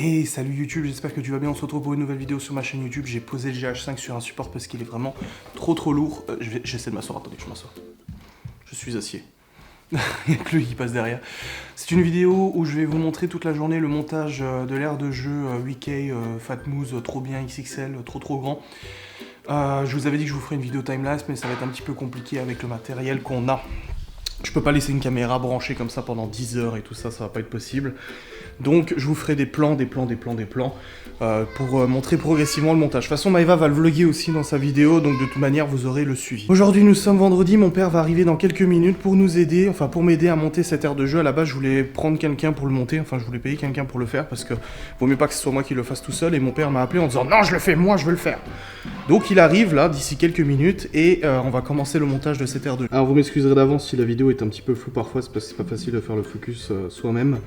Hey, salut YouTube, j'espère que tu vas bien, on se retrouve pour une nouvelle vidéo sur ma chaîne YouTube. J'ai posé le GH5 sur un support parce qu'il est vraiment trop lourd. J'essaie de m'asseoir, attendez, je m'assois. Je suis acier. Il y a que lui qui passe derrière. C'est une vidéo où je vais vous montrer toute la journée le montage de l'aire de jeu 8K Fatmooz, trop bien, XXL, trop grand. Je vous avais dit que je vous ferais une vidéo timelapse, mais ça va être un petit peu compliqué avec le matériel qu'on a. Je peux pas laisser une caméra branchée comme ça pendant 10 heures et tout ça, ça va pas être possible. Donc je vous ferai des plans pour montrer progressivement le montage. De toute façon, Maëva va le vlogger aussi dans sa vidéo, donc de toute manière vous aurez le suivi. Aujourd'hui nous sommes vendredi, mon père va arriver dans quelques minutes pour nous aider, enfin pour m'aider à monter cette aire de jeu. À la base je voulais prendre quelqu'un pour le monter, enfin je voulais payer quelqu'un pour le faire parce que vaut mieux pas que ce soit moi qui le fasse tout seul, et mon père m'a appelé en disant non je le fais, moi je veux le faire. Donc il arrive là d'ici quelques minutes et on va commencer le montage de cette aire de jeu. Alors vous m'excuserez d'avance si la vidéo est un petit peu floue parfois, c'est parce que c'est pas facile de faire le focus soi-même.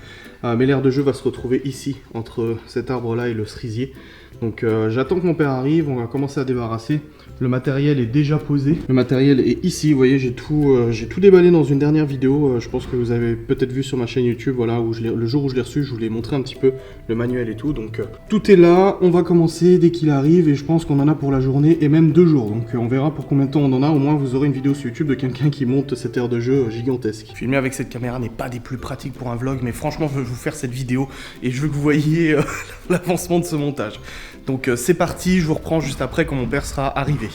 Mais l'aire de jeu va se retrouver ici, entre cet arbre là et le cerisier. Donc j'attends que mon père arrive, on va commencer à débarrasser. Le matériel est déjà posé. Le matériel est ici, vous voyez, j'ai tout déballé dans une dernière vidéo. Je pense que vous avez peut-être vu sur ma chaîne YouTube, voilà, où le jour où je l'ai reçu, je vous l'ai montré un petit peu le manuel et tout. Donc tout est là, on va commencer dès qu'il arrive et je pense qu'on en a pour la journée et même 2 jours. Donc on verra pour combien de temps on en a. Au moins vous aurez une vidéo sur YouTube de quelqu'un qui monte cette aire de jeu gigantesque. Filmer avec cette caméra n'est pas des plus pratiques pour un vlog, mais franchement je veux vous faire cette vidéo et je veux que vous voyez l'avancement de ce montage. Donc c'est parti, je vous reprends juste après quand mon père sera arrivé.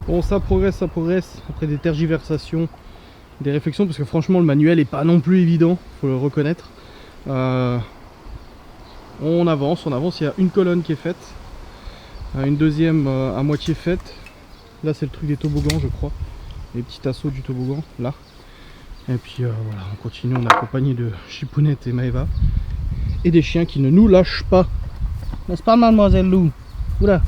Bon, ça progresse, après des tergiversations, des réflexions, parce que franchement le manuel est pas non plus évident, faut le reconnaître. On avance, il y a une colonne qui est faite, une deuxième à moitié faite. Là c'est le truc des toboggans je crois, les petits assauts du toboggan, là. Et puis voilà, on continue, on est accompagné de Chipounette et Maëva, et des chiens qui ne nous lâchent pas. N'est-ce pas mademoiselle Lou? Oula.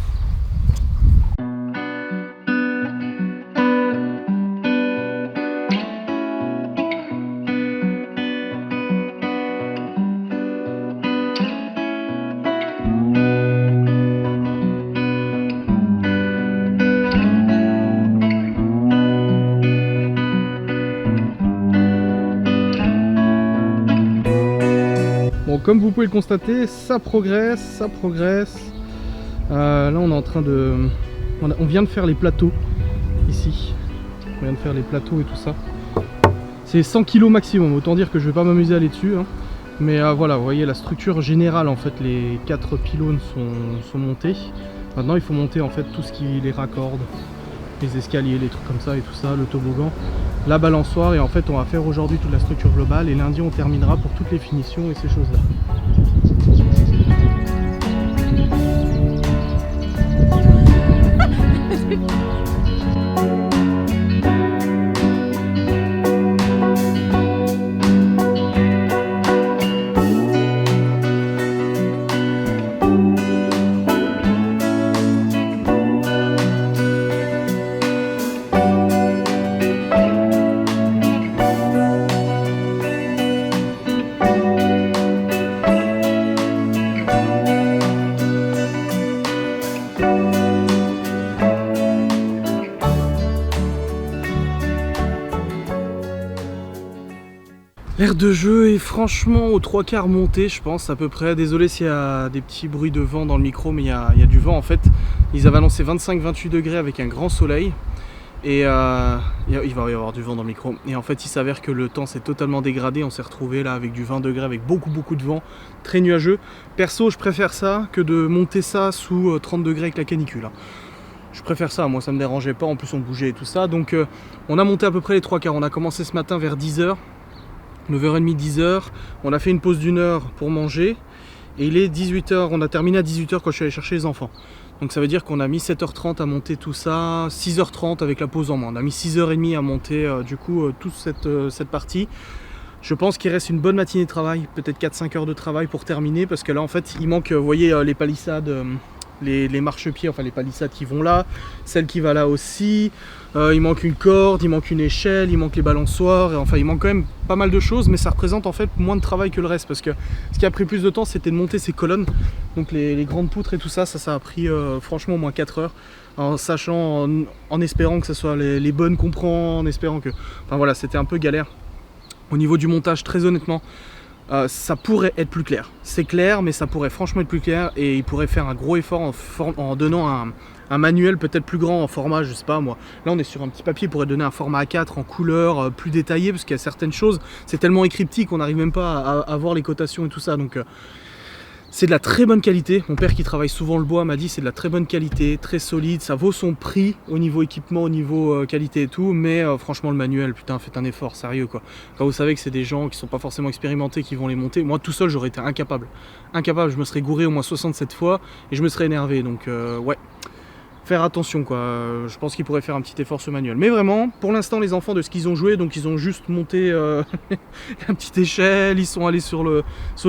Bon, comme vous pouvez le constater, ça progresse. Là on est en train de... On vient de faire les plateaux, ici. On vient de faire les plateaux et tout ça. C'est 100 kg maximum, autant dire que je vais pas m'amuser à aller dessus. Hein. Mais voilà, vous voyez la structure générale, en fait, les 4 pylônes sont montés. Maintenant il faut monter en fait tout ce qui les raccorde. Les escaliers, les trucs comme ça et tout ça, le toboggan, la balançoire, et en fait on va faire aujourd'hui toute la structure globale et lundi on terminera pour toutes les finitions et ces choses là. L'aire de jeu est franchement aux 3/4 montée, je pense, à peu près. Désolé s'il y a des petits bruits de vent dans le micro, mais il y a du vent en fait. Ils avaient annoncé 25-28 degrés avec un grand soleil. Et il va y avoir du vent dans le micro. Et en fait, il s'avère que le temps s'est totalement dégradé. On s'est retrouvé là avec du 20 degrés, avec beaucoup de vent, très nuageux. Perso, je préfère ça que de monter ça sous 30 degrés avec la canicule. Je préfère ça, moi ça me dérangeait pas. En plus, on bougeait et tout ça. Donc, on a monté à peu près les 3/4. On a commencé ce matin vers 10 h. 9h30, 10h, on a fait une pause d'1 heure pour manger et il est 18 h, on a terminé à 18 h quand je suis allé chercher les enfants. Donc ça veut dire qu'on a mis 7h30 à monter tout ça, 6h30 avec la pause en moins. On a mis 6h30 à monter du coup toute cette partie. Je pense qu'il reste une bonne matinée de travail, peut-être 4-5 heures de travail pour terminer, parce que là en fait il manque, vous voyez les palissades, les marchepieds, enfin les palissades qui vont là, celle qui va là aussi, il manque une corde, il manque une échelle, il manque les balançoires, et enfin il manque quand même pas mal de choses, mais ça représente en fait moins de travail que le reste, parce que ce qui a pris plus de temps c'était de monter ces colonnes, donc les grandes poutres et tout ça, ça a pris franchement au moins 4 heures, en sachant, en espérant que ce soit les bonnes qu'on prend, en espérant que, enfin voilà, c'était un peu galère. Au niveau du montage, très honnêtement, ça pourrait être plus clair. C'est clair, mais ça pourrait franchement être plus clair et il pourrait faire un gros effort en donnant un manuel peut-être plus grand en format, je sais pas moi. Là on est sur un petit papier, il pourrait donner un format A4 en couleur plus détaillé parce qu'il y a certaines choses, c'est tellement cryptique qu'on n'arrive même pas à voir les cotations et tout ça. Donc c'est de la très bonne qualité. Mon père qui travaille souvent le bois m'a dit c'est de la très bonne qualité, très solide, ça vaut son prix au niveau équipement, au niveau qualité et tout, mais franchement le manuel, putain, faites un effort, sérieux quoi. Quand vous savez que c'est des gens qui sont pas forcément expérimentés qui vont les monter, moi tout seul j'aurais été incapable, je me serais gouré au moins 67 fois et je me serais énervé, donc ouais. Faire attention quoi, je pense qu'ils pourraient faire un petit effort ce manuel. Mais vraiment, pour l'instant les enfants de ce qu'ils ont joué, donc ils ont juste monté une petite échelle, ils sont allés sur le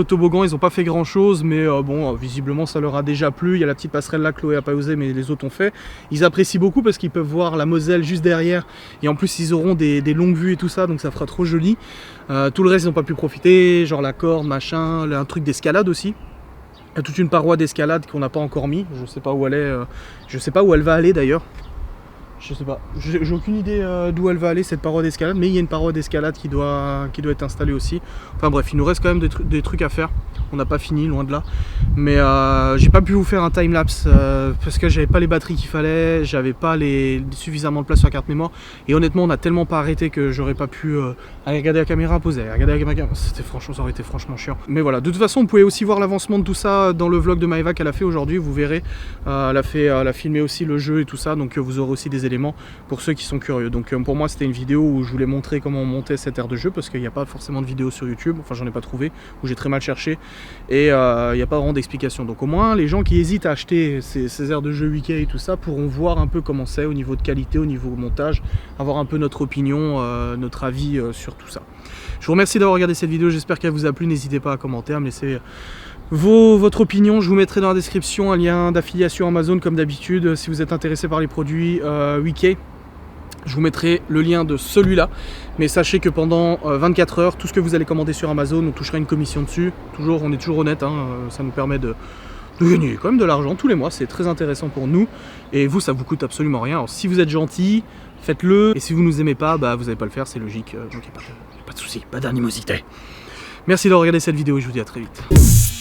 toboggan, ils n'ont pas fait grand chose, mais bon, visiblement ça leur a déjà plu. Il y a la petite passerelle là, Chloé a pas osé, mais les autres ont fait. Ils apprécient beaucoup parce qu'ils peuvent voir la Moselle juste derrière, et en plus ils auront des longues vues et tout ça, donc ça fera trop joli. Tout le reste ils n'ont pas pu profiter, genre la corde, machin, un truc d'escalade aussi. Il y a toute une paroi d'escalade qu'on n'a pas encore mis, je sais pas où elle est, je sais pas où elle va aller d'ailleurs. Je sais pas, j'ai aucune idée d'où elle va aller cette paroi d'escalade, mais il y a une paroi d'escalade qui doit être installée aussi. Enfin bref, il nous reste quand même des trucs à faire. On n'a pas fini, loin de là. Mais j'ai pas pu vous faire un timelapse parce que j'avais pas les batteries qu'il fallait, j'avais pas suffisamment de place sur la carte mémoire. Et honnêtement, on a tellement pas arrêté que j'aurais pas pu aller regarder la caméra, poser, regarder la caméra. Ça aurait été franchement chiant. Mais voilà, de toute façon, vous pouvez aussi voir l'avancement de tout ça dans le vlog de Maeva qu'elle a fait aujourd'hui. Vous verrez, elle a filmé aussi le jeu et tout ça, donc vous aurez aussi des éléments pour ceux qui sont curieux. Donc pour moi, c'était une vidéo où je voulais montrer comment on montait cette aire de jeu parce qu'il n'y a pas forcément de vidéo sur YouTube. Enfin, j'en ai pas trouvé, ou j'ai très mal cherché. Et il n'y a pas vraiment d'explication. Donc au moins les gens qui hésitent à acheter ces aires de jeu 8K et tout ça pourront voir un peu comment c'est au niveau de qualité, au niveau montage, avoir un peu notre opinion, notre avis sur tout ça. Je vous remercie d'avoir regardé cette vidéo, j'espère qu'elle vous a plu. N'hésitez pas à commenter, à me laisser votre opinion. Je vous mettrai dans la description un lien d'affiliation Amazon comme d'habitude si vous êtes intéressé par les produits 8K. Je vous mettrai le lien de celui-là, mais sachez que pendant 24 heures, tout ce que vous allez commander sur Amazon, on touchera une commission dessus. On est toujours honnête, hein, ça nous permet de gagner quand même de l'argent tous les mois, c'est très intéressant pour nous. Et vous, ça vous coûte absolument rien. Alors si vous êtes gentil, faites-le. Et si vous nous aimez pas, bah vous n'allez pas le faire, c'est logique. Donc il n'y a pas de souci, pas d'animosité. Merci d'avoir regardé cette vidéo et je vous dis à très vite.